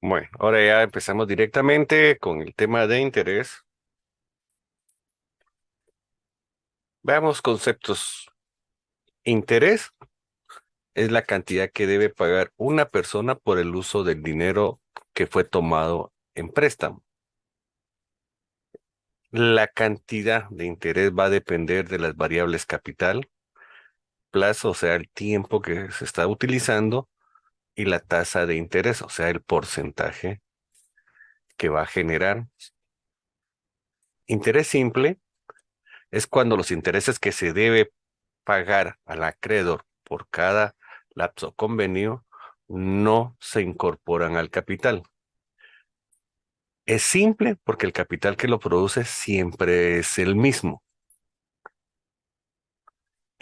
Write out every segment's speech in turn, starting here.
Bueno, ahora ya empezamos directamente con el tema de interés. Veamos conceptos. Interés es la cantidad que debe pagar una persona por el uso del dinero que fue tomado en préstamo. La cantidad de interés va a depender de las variables capital, plazo, o sea, el tiempo que se está utilizando, y la tasa de interés, o sea, el porcentaje que va a generar. Interés simple es cuando los intereses que se debe pagar al acreedor por cada lapso convenio no se incorporan al capital. Es simple porque el capital que lo produce siempre es el mismo.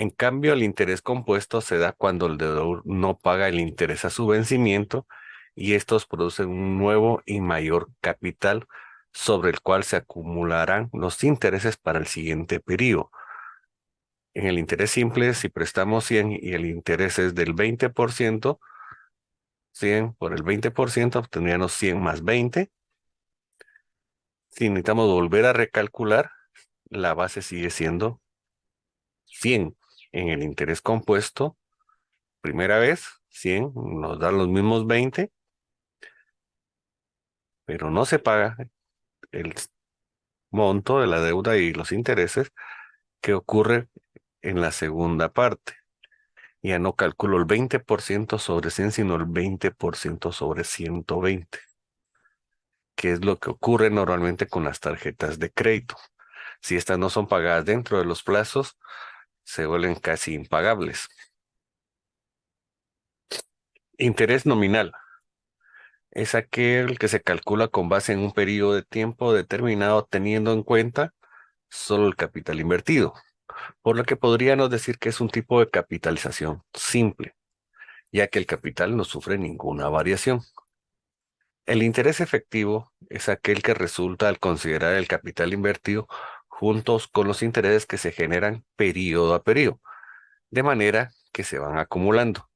En cambio, el interés compuesto se da cuando el deudor no paga el interés a su vencimiento y estos producen un nuevo y mayor capital sobre el cual se acumularán los intereses para el siguiente periodo. En el interés simple, si prestamos 100 y el interés es del 20%, 100 por el 20%, obtendríamos 100 más 20. Si necesitamos volver a recalcular, la base sigue siendo 100. En el interés compuesto, primera vez, 100 nos da los mismos 20, pero no se paga el monto de la deuda y los intereses que ocurre en la segunda parte. Ya no calculo el 20% sobre 100, sino el 20% sobre 120, que es lo que ocurre normalmente con las tarjetas de crédito. Si estas no son pagadas dentro de los plazos, se vuelven casi impagables. Interés nominal es aquel que se calcula con base en un periodo de tiempo determinado teniendo en cuenta solo el capital invertido, por lo que podríamos decir que es un tipo de capitalización simple, ya que el capital no sufre ninguna variación. El interés efectivo es aquel que resulta al considerar el capital invertido juntos con los intereses que se generan periodo a periodo, de manera que se van acumulando.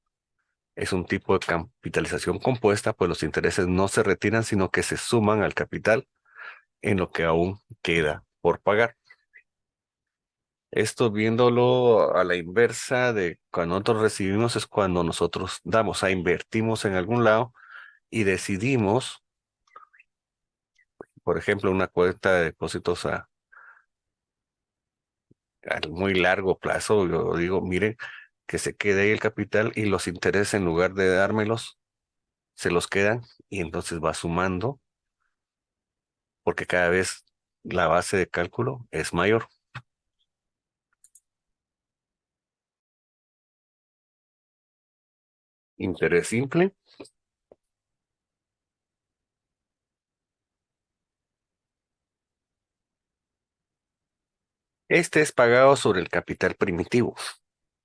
Es un tipo de capitalización compuesta, pues los intereses no se retiran, sino que se suman al capital en lo que aún queda por pagar. Esto viéndolo a la inversa de cuando nosotros recibimos es cuando nosotros damos, invertimos en algún lado y decidimos, por ejemplo, una cuenta de depósitos a muy largo plazo. Yo digo, miren, que se quede ahí el capital y los intereses en lugar de dármelos, se los quedan y entonces va sumando porque cada vez la base de cálculo es mayor. Interés simple. Este es pagado sobre el capital primitivo,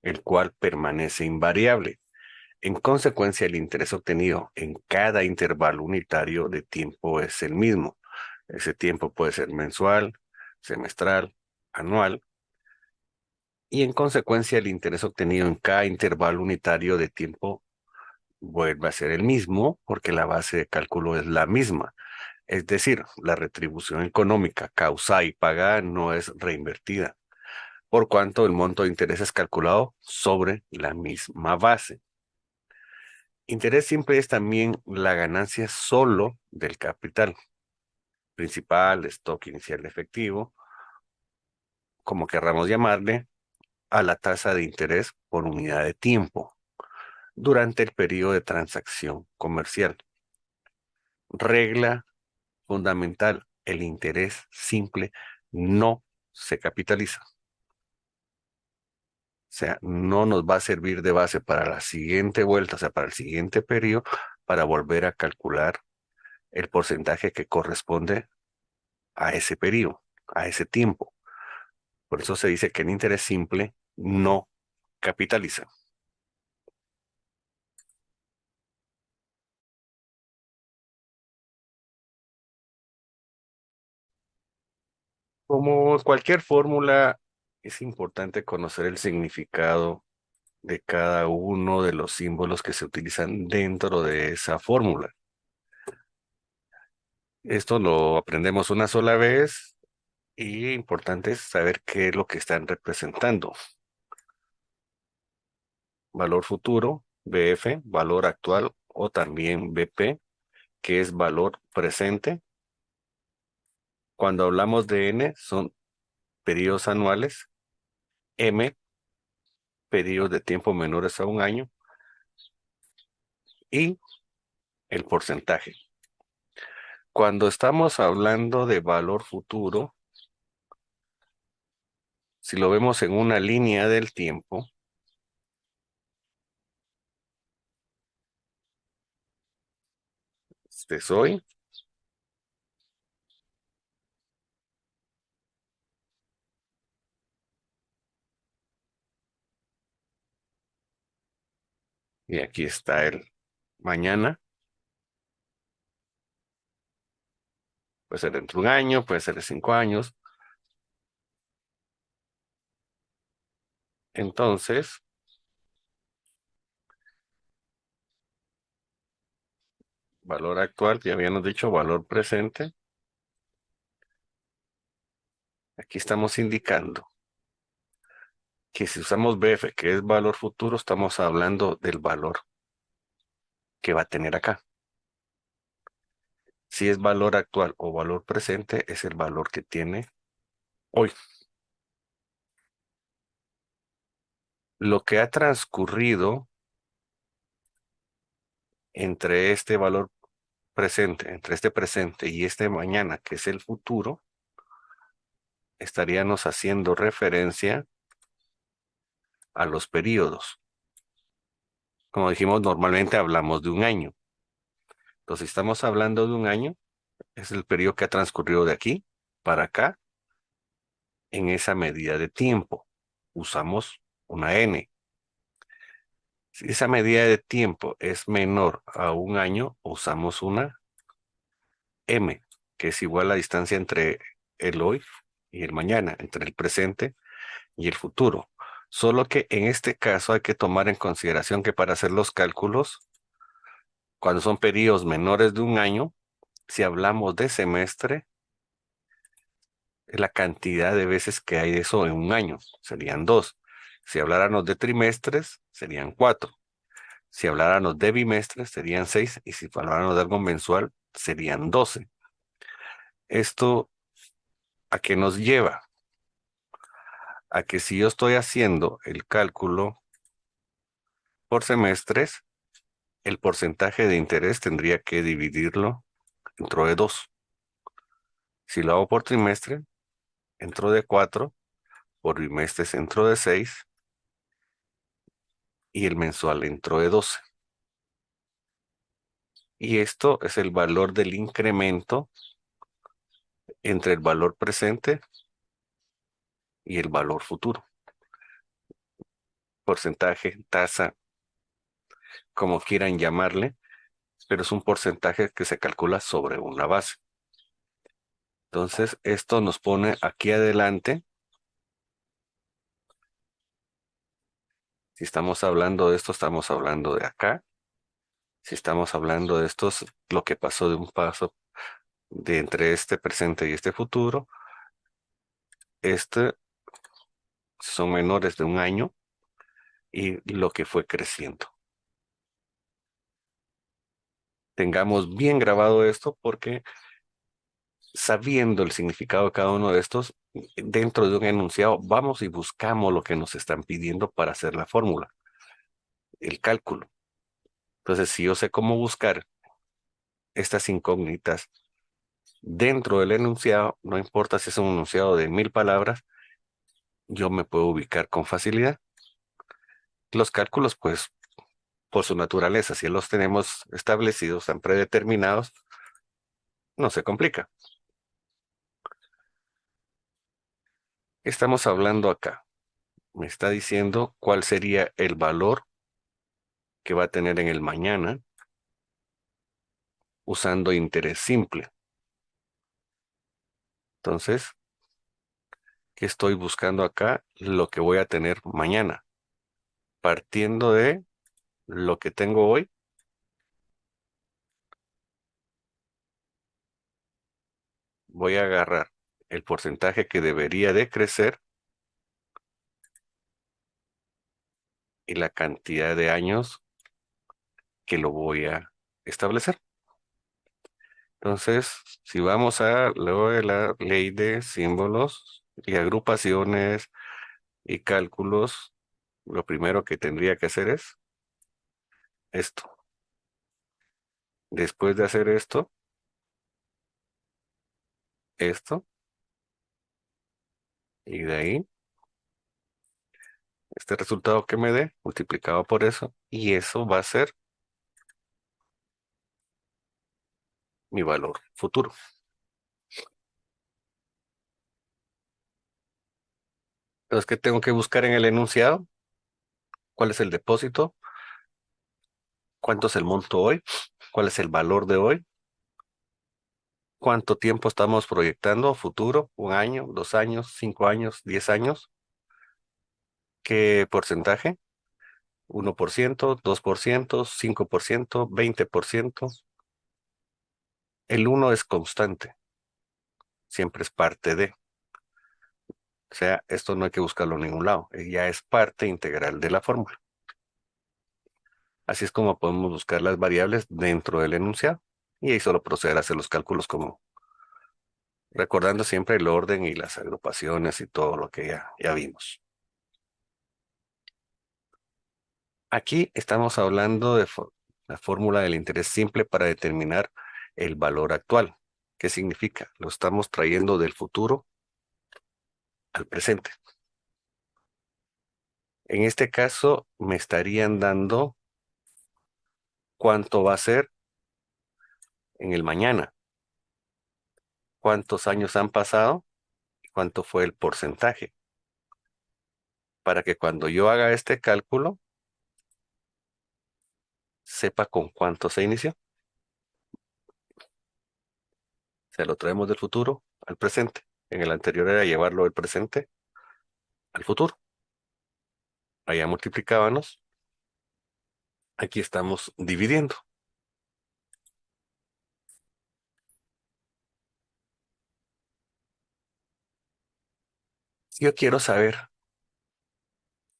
el cual permanece invariable. En consecuencia, el interés obtenido en cada intervalo unitario de tiempo es el mismo. Ese tiempo puede ser mensual, semestral, anual, y en consecuencia el interés obtenido en cada intervalo unitario de tiempo vuelve a ser el mismo porque la base de cálculo es la misma. Es decir, la retribución económica causada y pagada no es reinvertida, por cuanto el monto de interés es calculado sobre la misma base. Interés simple es también la ganancia solo del capital principal, stock inicial efectivo, como querramos llamarle, a la tasa de interés por unidad de tiempo durante el periodo de transacción comercial. Regla fundamental, el interés simple no se capitaliza. O sea, no nos va a servir de base para la siguiente vuelta, o sea, para el siguiente periodo, para volver a calcular el porcentaje que corresponde a ese periodo, a ese tiempo. Por eso se dice que el interés simple no capitaliza. Como cualquier fórmula, es importante conocer el significado de cada uno de los símbolos que se utilizan dentro de esa fórmula. Esto lo aprendemos una sola vez y importante es saber qué es lo que están representando. Valor futuro, BF, valor actual o también BP, que es valor presente. Cuando hablamos de N, son periodos anuales, M, periodos de tiempo menores a un año y el porcentaje. Cuando estamos hablando de valor futuro, si lo vemos en una línea del tiempo, este es hoy y aquí está el mañana, puede ser dentro de un año, puede ser de 5 años. Entonces, valor actual, ya habíamos dicho, valor presente. Aquí estamos indicando que si usamos BF, que es valor futuro, estamos hablando del valor que va a tener acá. Si es valor actual o valor presente, es el valor que tiene hoy. Lo que ha transcurrido entre este valor presente, entre este presente y este mañana, que es el futuro, estaríamos haciendo referencia a los periodos. Como dijimos, normalmente hablamos de un año. Entonces, si estamos hablando de un año, es el periodo que ha transcurrido de aquí para acá en esa medida de tiempo. Usamos una N. Si esa medida de tiempo es menor a un año, usamos una M, que es igual a la distancia entre el hoy y el mañana, entre el presente y el futuro. Solo que en este caso hay que tomar en consideración que para hacer los cálculos, cuando son periodos menores de un año, si hablamos de semestre, es la cantidad de veces que hay de eso en un año, serían dos. Si habláramos de trimestres, serían cuatro. Si habláramos de bimestres, serían seis. Y si habláramos de algo mensual, serían 12. ¿Esto a qué nos lleva? A que si yo estoy haciendo el cálculo por semestres, el porcentaje de interés tendría que dividirlo entre dos. Si lo hago por trimestre, entro de 4, por bimestres entro de 6 y el mensual entro de 12. Y esto es el valor del incremento entre el valor presente y el valor futuro. Porcentaje, tasa, como quieran llamarle, pero es un porcentaje que se calcula sobre una base. Entonces, esto nos pone aquí adelante. Si estamos hablando de esto, estamos hablando de acá. Si estamos hablando de esto, es lo que pasó de un paso de entre este presente y este futuro. Este son menores de un año y lo que fue creciendo. Tengamos bien grabado esto porque sabiendo el significado de cada uno de estos, dentro de un enunciado, vamos y buscamos lo que nos están pidiendo para hacer la fórmula, el cálculo. Entonces, si yo sé cómo buscar estas incógnitas dentro del enunciado, no importa si es un enunciado de 1000 palabras, yo me puedo ubicar con facilidad. Los cálculos, pues, por su naturaleza, si los tenemos establecidos, están predeterminados, no se complica. Estamos hablando acá. Me está diciendo cuál sería el valor que va a tener en el mañana usando interés simple. Entonces, ¿qué estoy buscando acá? Lo que voy a tener mañana, partiendo de lo que tengo hoy voy a agarrar el porcentaje que debería de crecer y la cantidad de años que lo voy a establecer. Entonces, si vamos a luego de la ley de símbolos y agrupaciones y cálculos, lo primero que tendría que hacer es esto. Después de hacer esto, y de ahí, este resultado que me dé, multiplicado por eso, y eso va a ser mi valor futuro. Entonces, ¿qué tengo que buscar en el enunciado? ¿Cuál es el depósito? ¿Cuánto es el monto hoy? ¿Cuál es el valor de hoy? ¿Cuánto tiempo estamos proyectando a futuro? ¿Un año, 2 años, 5 años, 10 años? ¿Qué porcentaje? 1%, 2%, 5%, 20%. El uno es constante, siempre es parte de. O sea, esto no hay que buscarlo en ningún lado, ya es parte integral de la fórmula. Así es como podemos buscar las variables dentro del enunciado. Y ahí solo proceder a hacer los cálculos como recordando siempre el orden y las agrupaciones y todo lo que ya vimos. Aquí estamos hablando de la fórmula del interés simple para determinar el valor actual. ¿Qué significa? Lo estamos trayendo del futuro al presente. En este caso, me estarían dando cuánto va a ser en el mañana, cuántos años han pasado y cuánto fue el porcentaje, para que cuando yo haga este cálculo, sepa con cuánto se inició. Se lo traemos del futuro al presente. En el anterior era llevarlo del presente al futuro. Allá multiplicábamos. Aquí estamos dividiendo. Si yo quiero saber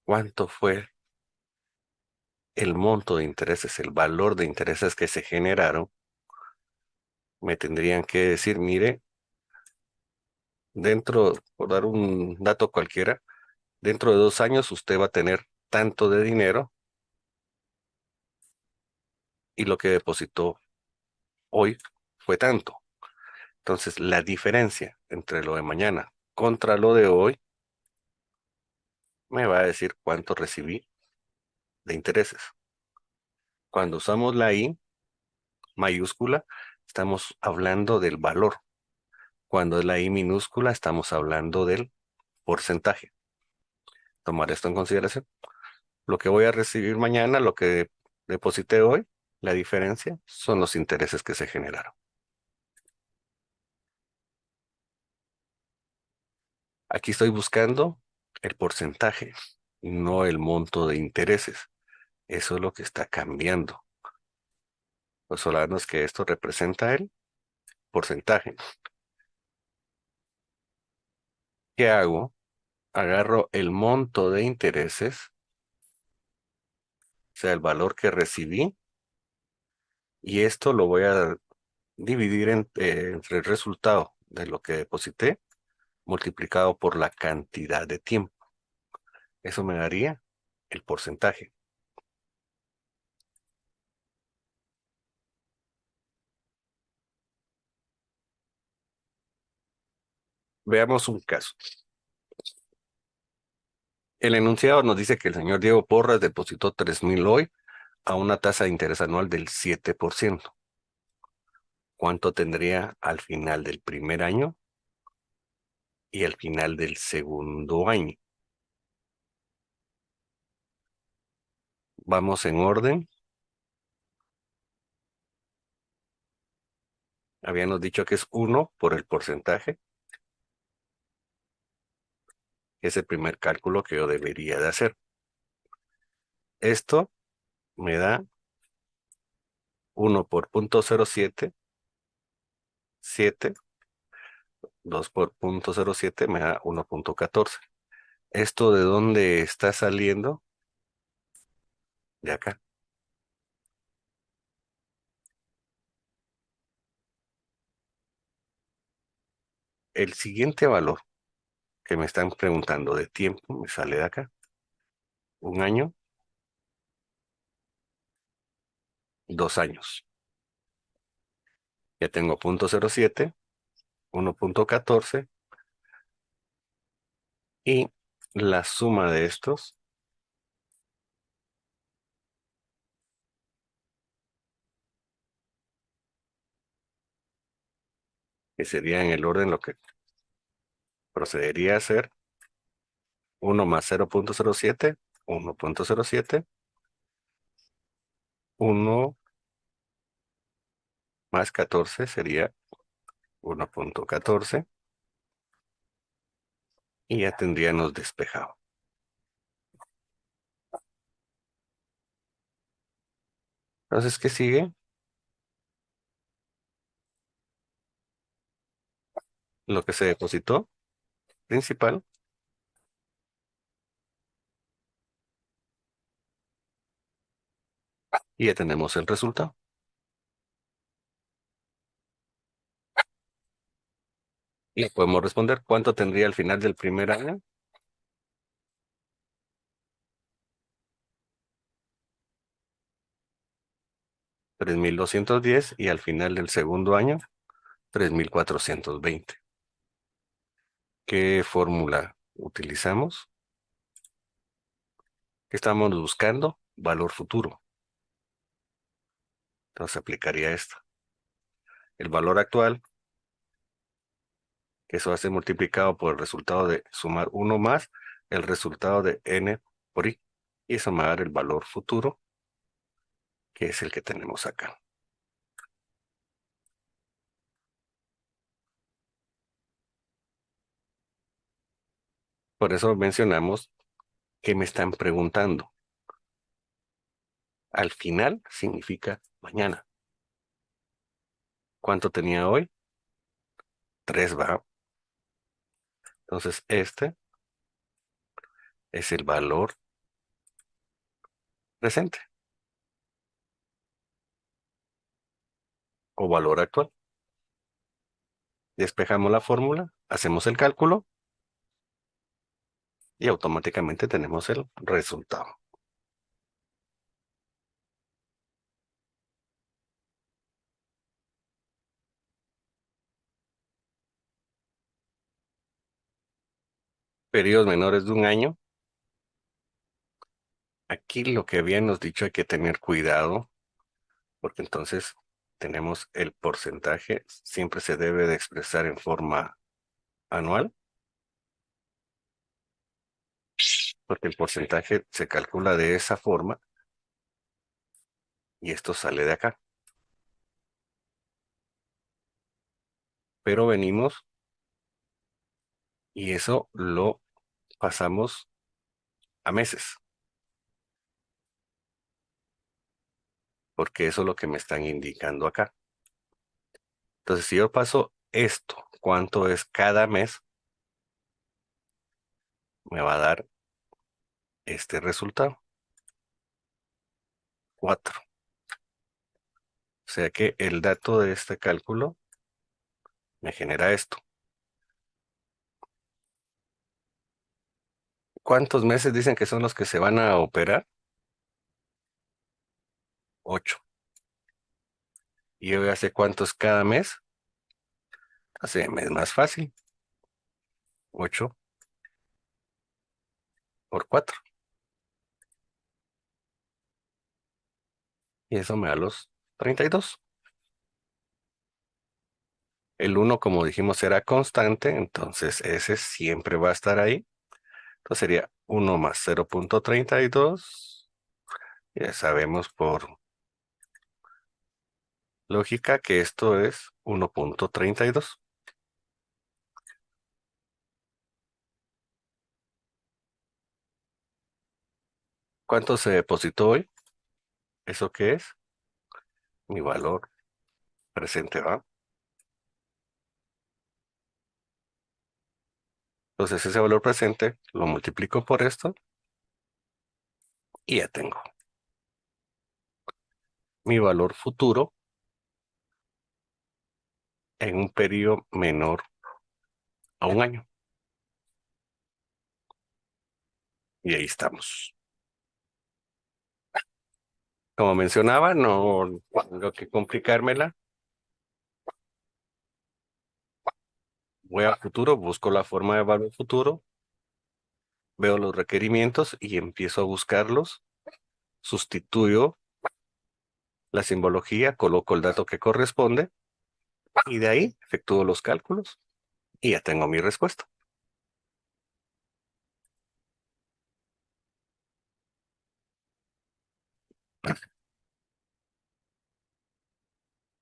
cuánto fue el monto de intereses, el valor de intereses que se generaron, me tendrían que decir, mire, dentro, por dar un dato cualquiera, dentro de 2 años usted va a tener tanto de dinero y lo que depositó hoy fue tanto. Entonces, la diferencia entre lo de mañana contra lo de hoy me va a decir cuánto recibí de intereses. Cuando usamos la I mayúscula, estamos hablando del valor. Cuando es la I minúscula, estamos hablando del porcentaje. Tomar esto en consideración. Lo que voy a recibir mañana, lo que deposité hoy, la diferencia son los intereses que se generaron. Aquí estoy buscando el porcentaje, no el monto de intereses. Eso es lo que está cambiando. Pues solanos que esto representa el porcentaje. ¿Qué hago? Agarro el monto de intereses, o sea, el valor que recibí, y esto lo voy a dividir entre el resultado de lo que deposité multiplicado por la cantidad de tiempo. Eso me daría el porcentaje. Veamos un caso. El enunciado nos dice que el señor Diego Porras depositó 3,000 hoy a una tasa de interés anual del 7%. ¿Cuánto tendría al final del primer año y al final del segundo año? Vamos en orden. Habíamos dicho que es 1 por el porcentaje. Es el primer cálculo que yo debería de hacer. Esto me da 1 por 0.077 2 por 0.07 me da 1.14. ¿Esto de dónde está saliendo? De acá. El siguiente valor que me están preguntando de tiempo me sale de acá. Un año, 2 años. Ya tengo 0.07, 1.14 y la suma de estos, que sería en el orden lo que procedería a ser 1 más 0.07, 1.07, 1 más 14 sería 1.14 y ya tendríamos despejado. Entonces, ¿qué sigue? Lo que se depositó, principal, y ya tenemos el resultado. Y podemos responder cuánto tendría al final del primer año. 3.210 y al final del segundo año, 3.420. ¿Qué fórmula utilizamos? ¿Qué estamos buscando? Valor futuro. Entonces aplicaría esto. El valor actual, que eso va a ser multiplicado por el resultado de sumar 1 más el resultado de n por i. Y eso me va a dar el valor futuro, que es el que tenemos acá. Por eso mencionamos que me están preguntando. Al final significa mañana. ¿Cuánto tenía hoy? 3 va. Entonces este es el valor presente o valor actual. Despejamos la fórmula, hacemos el cálculo y automáticamente tenemos el resultado. Periodos menores de un año. Aquí lo que habíamos dicho hay que tener cuidado porque entonces tenemos el porcentaje, siempre se debe de expresar en forma anual, porque el porcentaje se calcula de esa forma y esto sale de acá. Pero venimos y eso lo pasamos a meses, porque eso es lo que me están indicando acá. Entonces, si yo paso esto, ¿cuánto es cada mes? Me va a dar este resultado, 4. O sea que el dato de este cálculo me genera esto. ¿Cuántos meses dicen que son los que se van a operar? 8. ¿Y yo ya sé cuántos cada mes? Así me es más fácil. 8 por 4. Y eso me da los 32. El 1, como dijimos, era constante, entonces ese siempre va a estar ahí. Entonces sería 1 más 0.32. Ya sabemos por lógica que esto es 1.32. ¿Cuánto se depositó hoy? ¿Eso qué es? Mi valor presente, ¿va? Entonces ese valor presente lo multiplico por esto y ya tengo mi valor futuro en un periodo menor a un año. Y ahí estamos. Como mencionaba, no tengo que complicármela. Voy a futuro, busco la forma de valor futuro, veo los requerimientos y empiezo a buscarlos. Sustituyo la simbología, coloco el dato que corresponde y de ahí efectúo los cálculos y ya tengo mi respuesta.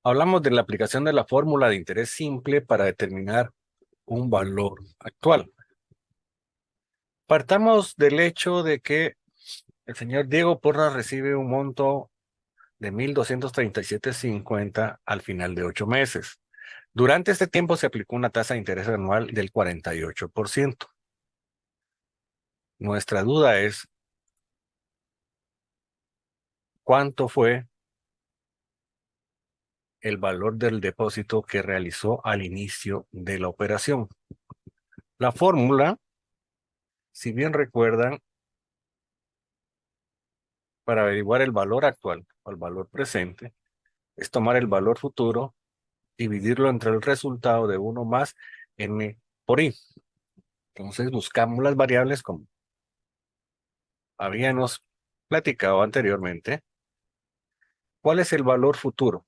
Hablamos de la aplicación de la fórmula de interés simple para determinar un valor actual. Partamos del hecho de que el señor Diego Porras recibe un monto de 1,237,50 al final de 8 meses. Durante este tiempo se aplicó una tasa de interés anual del 48%. Nuestra duda es cuánto fue el valor del depósito que realizó al inicio de la operación. La fórmula, si bien recuerdan, para averiguar el valor actual o el valor presente, es tomar el valor futuro, dividirlo entre el resultado de 1 más n por i. Entonces buscamos las variables como habíamos platicado anteriormente. ¿Cuál es el valor futuro?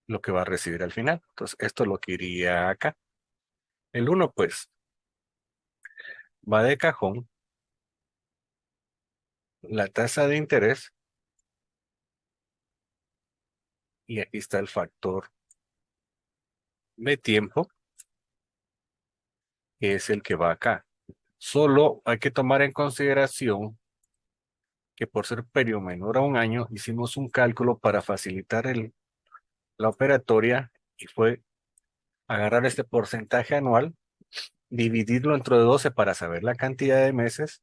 Lo que va a recibir al final. Entonces esto lo que iría acá. El 1 pues va de cajón. La tasa de interés, y aquí está el factor de tiempo, que es el que va acá. Solo hay que tomar en consideración que por ser periodo menor a un año, hicimos un cálculo para facilitar la operatoria y fue agarrar este porcentaje anual, dividirlo entre 12 para saber la cantidad de meses.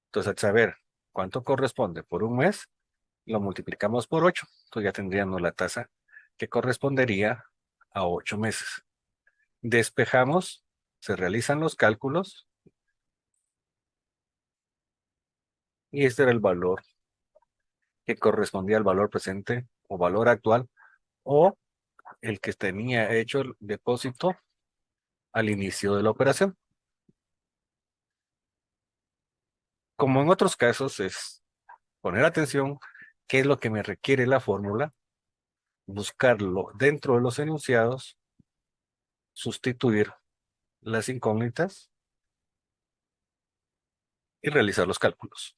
Entonces, al saber cuánto corresponde por un mes, lo multiplicamos por 8. Entonces ya tendríamos la tasa que correspondería a 8 meses. Despejamos, se realizan los cálculos y este era el valor que correspondía al valor presente o valor actual o el que tenía hecho el depósito al inicio de la operación. Como en otros casos es poner atención qué es lo que me requiere la fórmula, buscarlo dentro de los enunciados, sustituir las incógnitas y realizar los cálculos.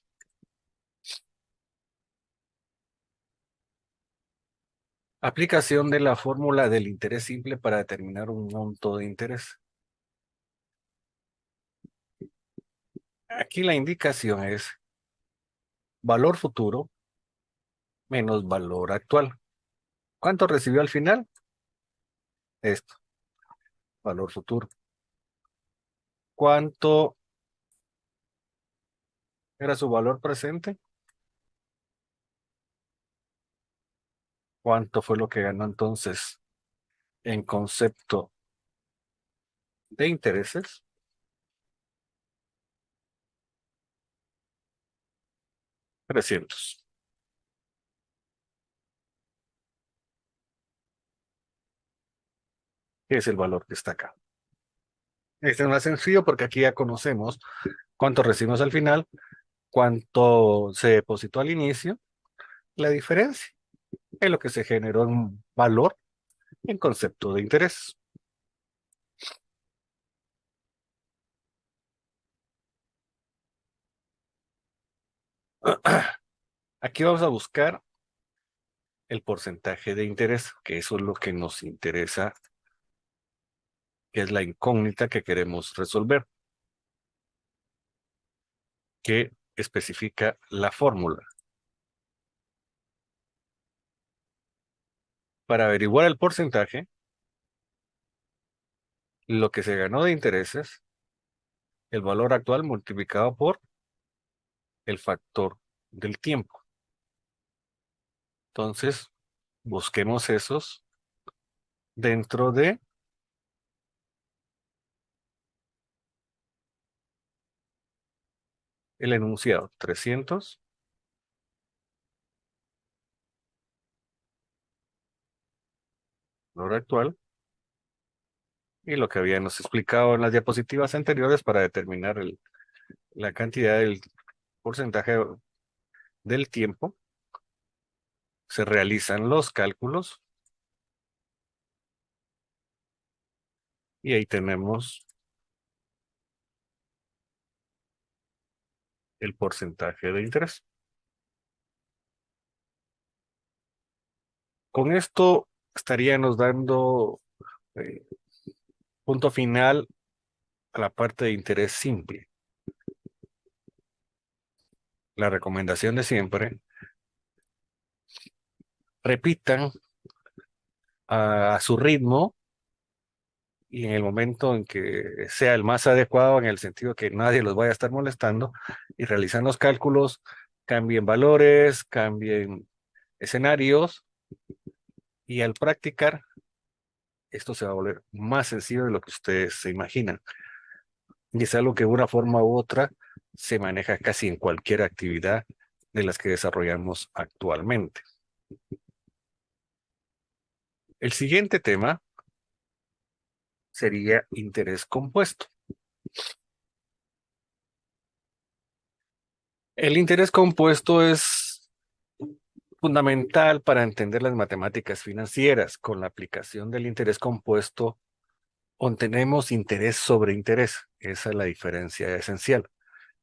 Aplicación de la fórmula del interés simple para determinar un monto de interés. Aquí la indicación es valor futuro menos valor actual. ¿Cuánto recibió al final? Esto, valor futuro. ¿Cuánto era su valor presente? ¿Cuánto fue lo que ganó entonces en concepto de intereses? 300, que es el valor que está acá. Este es más sencillo porque aquí ya conocemos cuánto recibimos al final, cuánto se depositó al inicio, la diferencia es lo que se generó en valor en concepto de interés. Aquí vamos a buscar el porcentaje de interés, que eso es lo que nos interesa, que es la incógnita que queremos resolver, que especifica la fórmula. Para averiguar el porcentaje, lo que se ganó de intereses, el valor actual multiplicado por el factor del tiempo. Entonces, busquemos esos dentro de el enunciado 300, valor actual, y lo que habíamos explicado en las diapositivas anteriores para determinar la cantidad del porcentaje del tiempo. Se realizan los cálculos y ahí tenemos el porcentaje de interés. Con esto estaríamos dando eh, punto final a la parte de interés simple. La recomendación de siempre, repitan a su ritmo y en el momento en que sea el más adecuado, en el sentido que nadie los vaya a estar molestando, y realizan los cálculos, cambien valores, cambien escenarios, y al practicar, esto se va a volver más sencillo de lo que ustedes se imaginan. Y es algo que de una forma u otra se maneja casi en cualquier actividad de las que desarrollamos actualmente. El siguiente tema sería interés compuesto. El interés compuesto es fundamental para entender las matemáticas financieras. Con la aplicación del interés compuesto, obtenemos interés sobre interés. Esa es la diferencia esencial.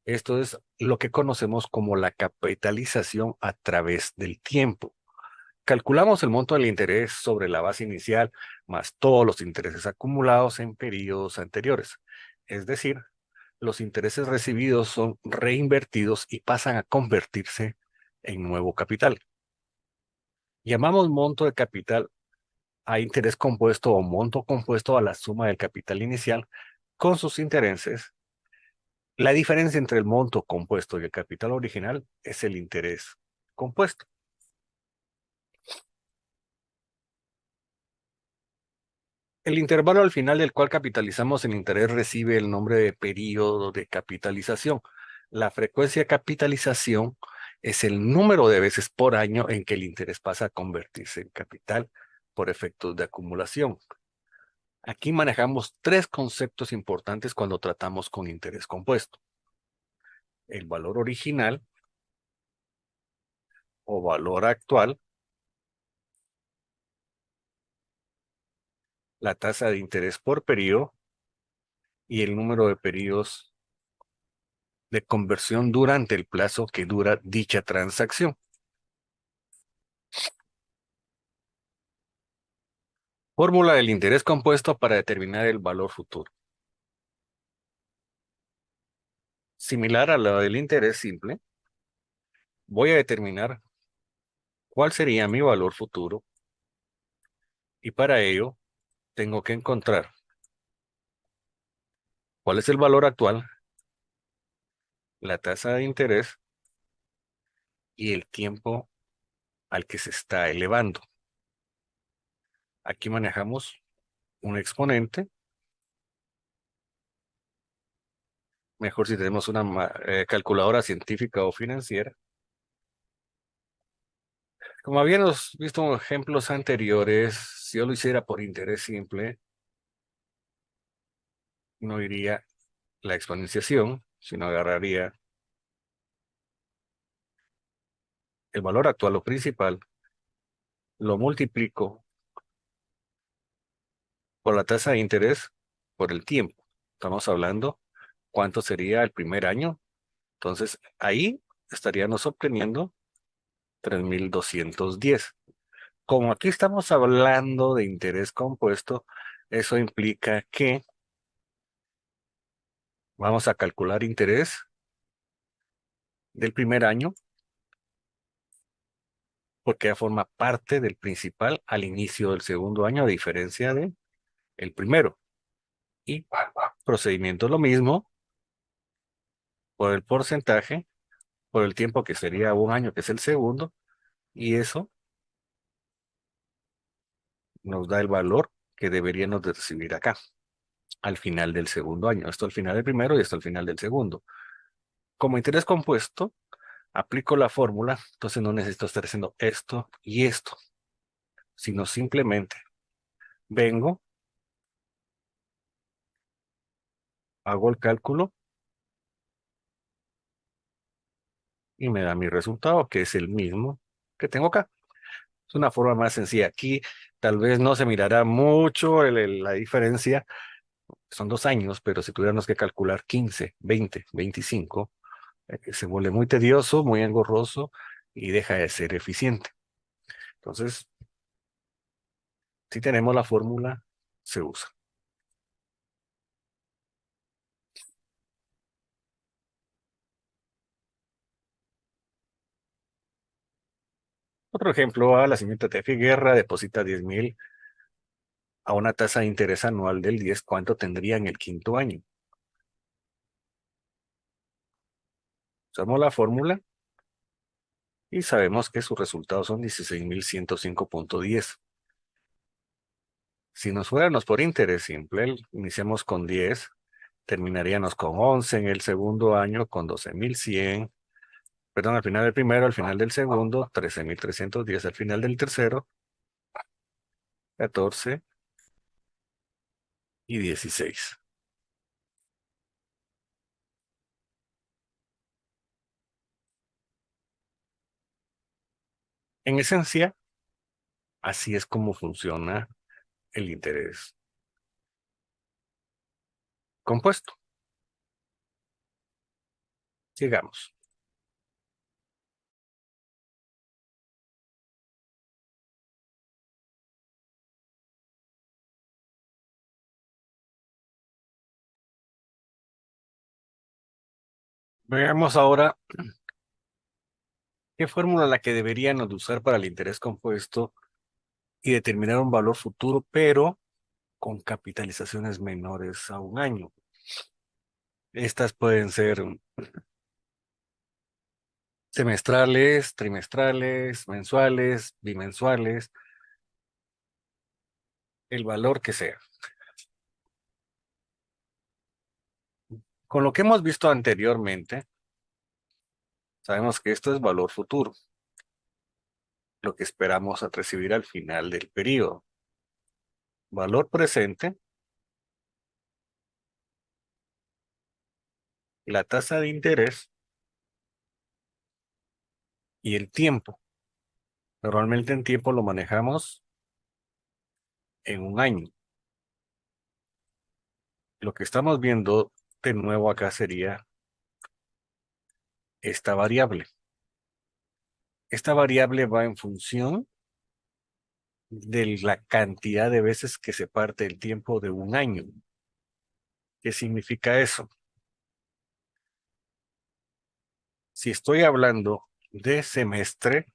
Esto es lo que conocemos como la capitalización a través del tiempo. Calculamos el monto del interés sobre la base inicial más todos los intereses acumulados en periodos anteriores. Es decir, los intereses recibidos son reinvertidos y pasan a convertirse en nuevo capital. Llamamos monto de capital a interés compuesto o monto compuesto a la suma del capital inicial con sus intereses. La diferencia entre el monto compuesto y el capital original es el interés compuesto. El intervalo al final del cual capitalizamos el interés recibe el nombre de periodo de capitalización. La frecuencia de capitalización es el número de veces por año en que el interés pasa a convertirse en capital por efectos de acumulación. Aquí manejamos tres conceptos importantes cuando tratamos con interés compuesto: el valor original o valor actual, la tasa de interés por periodo y el número de periodos de conversión durante el plazo que dura dicha transacción. Fórmula del interés compuesto para determinar el valor futuro. Similar a la del interés simple, voy a determinar cuál sería mi valor futuro y para ello tengo que encontrar cuál es el valor actual, la tasa de interés y el tiempo al que se está elevando. Aquí manejamos un exponente, mejor si tenemos una calculadora científica o financiera. Como habíamos visto en ejemplos anteriores, si yo lo hiciera por interés simple, no iría la exponenciación, sino agarraría el valor actual o principal, lo multiplico por la tasa de interés por el tiempo. Estamos hablando cuánto sería el primer año. Entonces, ahí estaríamos obteniendo 3.210. Como aquí estamos hablando de interés compuesto, eso implica que vamos a calcular interés del primer año porque ya forma parte del principal al inicio del segundo año, a diferencia de el primero. Y procedimiento lo mismo por el porcentaje, por el tiempo que sería un año, que es el segundo, y eso nos da el valor que deberíamos de recibir acá, al final del segundo año. Esto al final del primero y esto al final del segundo. Como interés compuesto, aplico la fórmula, entonces no necesito estar haciendo esto y esto, sino simplemente vengo, hago el cálculo y me da mi resultado, que es el mismo que tengo acá. Es una forma más sencilla. Aquí tal vez no se mirará mucho la diferencia, son 2 años, pero si tuviéramos que calcular 15, 20, 25, se vuelve muy tedioso, muy engorroso y deja de ser eficiente. Entonces, si tenemos la fórmula, se usa. Otro ejemplo, la señorita Tefi Guerra deposita 10,000 a una tasa de interés anual del 10. ¿Cuánto tendría en el quinto año? Usamos la fórmula y sabemos que sus resultados son 16,105,10. Si nos fuéramos por interés simple, iniciamos con 10, terminaríamos con 11 en el segundo año, con 12,100, perdón, al final del primero, al final del segundo, 13,310 al final del tercero, 14 y 16. En esencia, así es como funciona el interés compuesto. Sigamos. Veamos ahora qué fórmula la que deberíamos de usar para el interés compuesto y determinar un valor futuro, pero con capitalizaciones menores a un año. Estas pueden ser semestrales, trimestrales, mensuales, bimensuales, el valor que sea. Con lo que hemos visto anteriormente, sabemos que esto es valor futuro, lo que esperamos a recibir al final del periodo. Valor presente, la tasa de interés y el tiempo. Normalmente en tiempo lo manejamos en un año. Lo que estamos viendo de nuevo acá sería esta variable. Esta variable va en función de la cantidad de veces que se parte el tiempo de un año. ¿Qué significa eso? Si estoy hablando de semestre,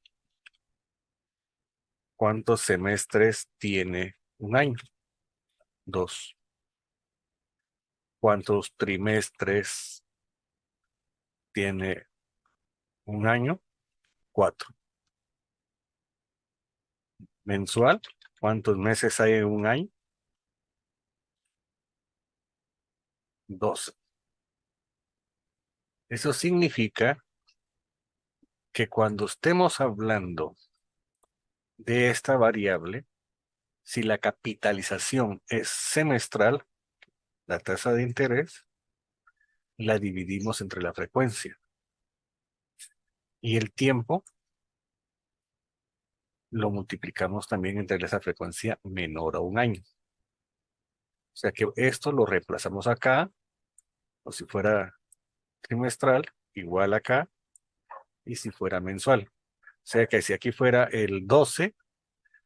¿cuántos semestres tiene un año? 2. ¿Cuántos trimestres tiene un año? 4. ¿Mensual? ¿Cuántos meses hay en un año? 12. Eso significa que cuando estemos hablando de esta variable, si la capitalización es semestral, la tasa de interés la dividimos entre la frecuencia y el tiempo lo multiplicamos también entre esa frecuencia menor a un año. O sea que esto lo reemplazamos acá, o si fuera trimestral, igual acá, y si fuera mensual. O sea que si aquí fuera el 12,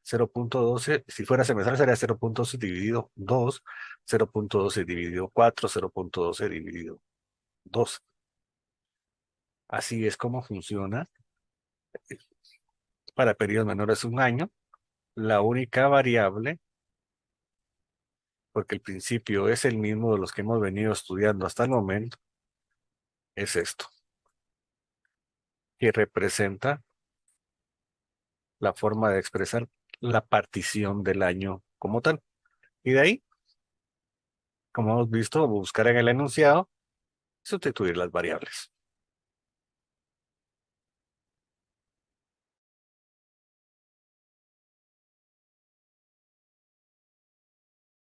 0,12, si fuera semestral sería 0,12 dividido 2, 0,12 dividido 4, 0,12 dividido 2. Así es como funciona para periodos menores a un año. La única variable porque el principio es el mismo de los que hemos venido estudiando hasta el momento, es esto, que representa la forma de expresar la partición del año como tal. Y de ahí, como hemos visto, buscar en el enunciado, sustituir las variables.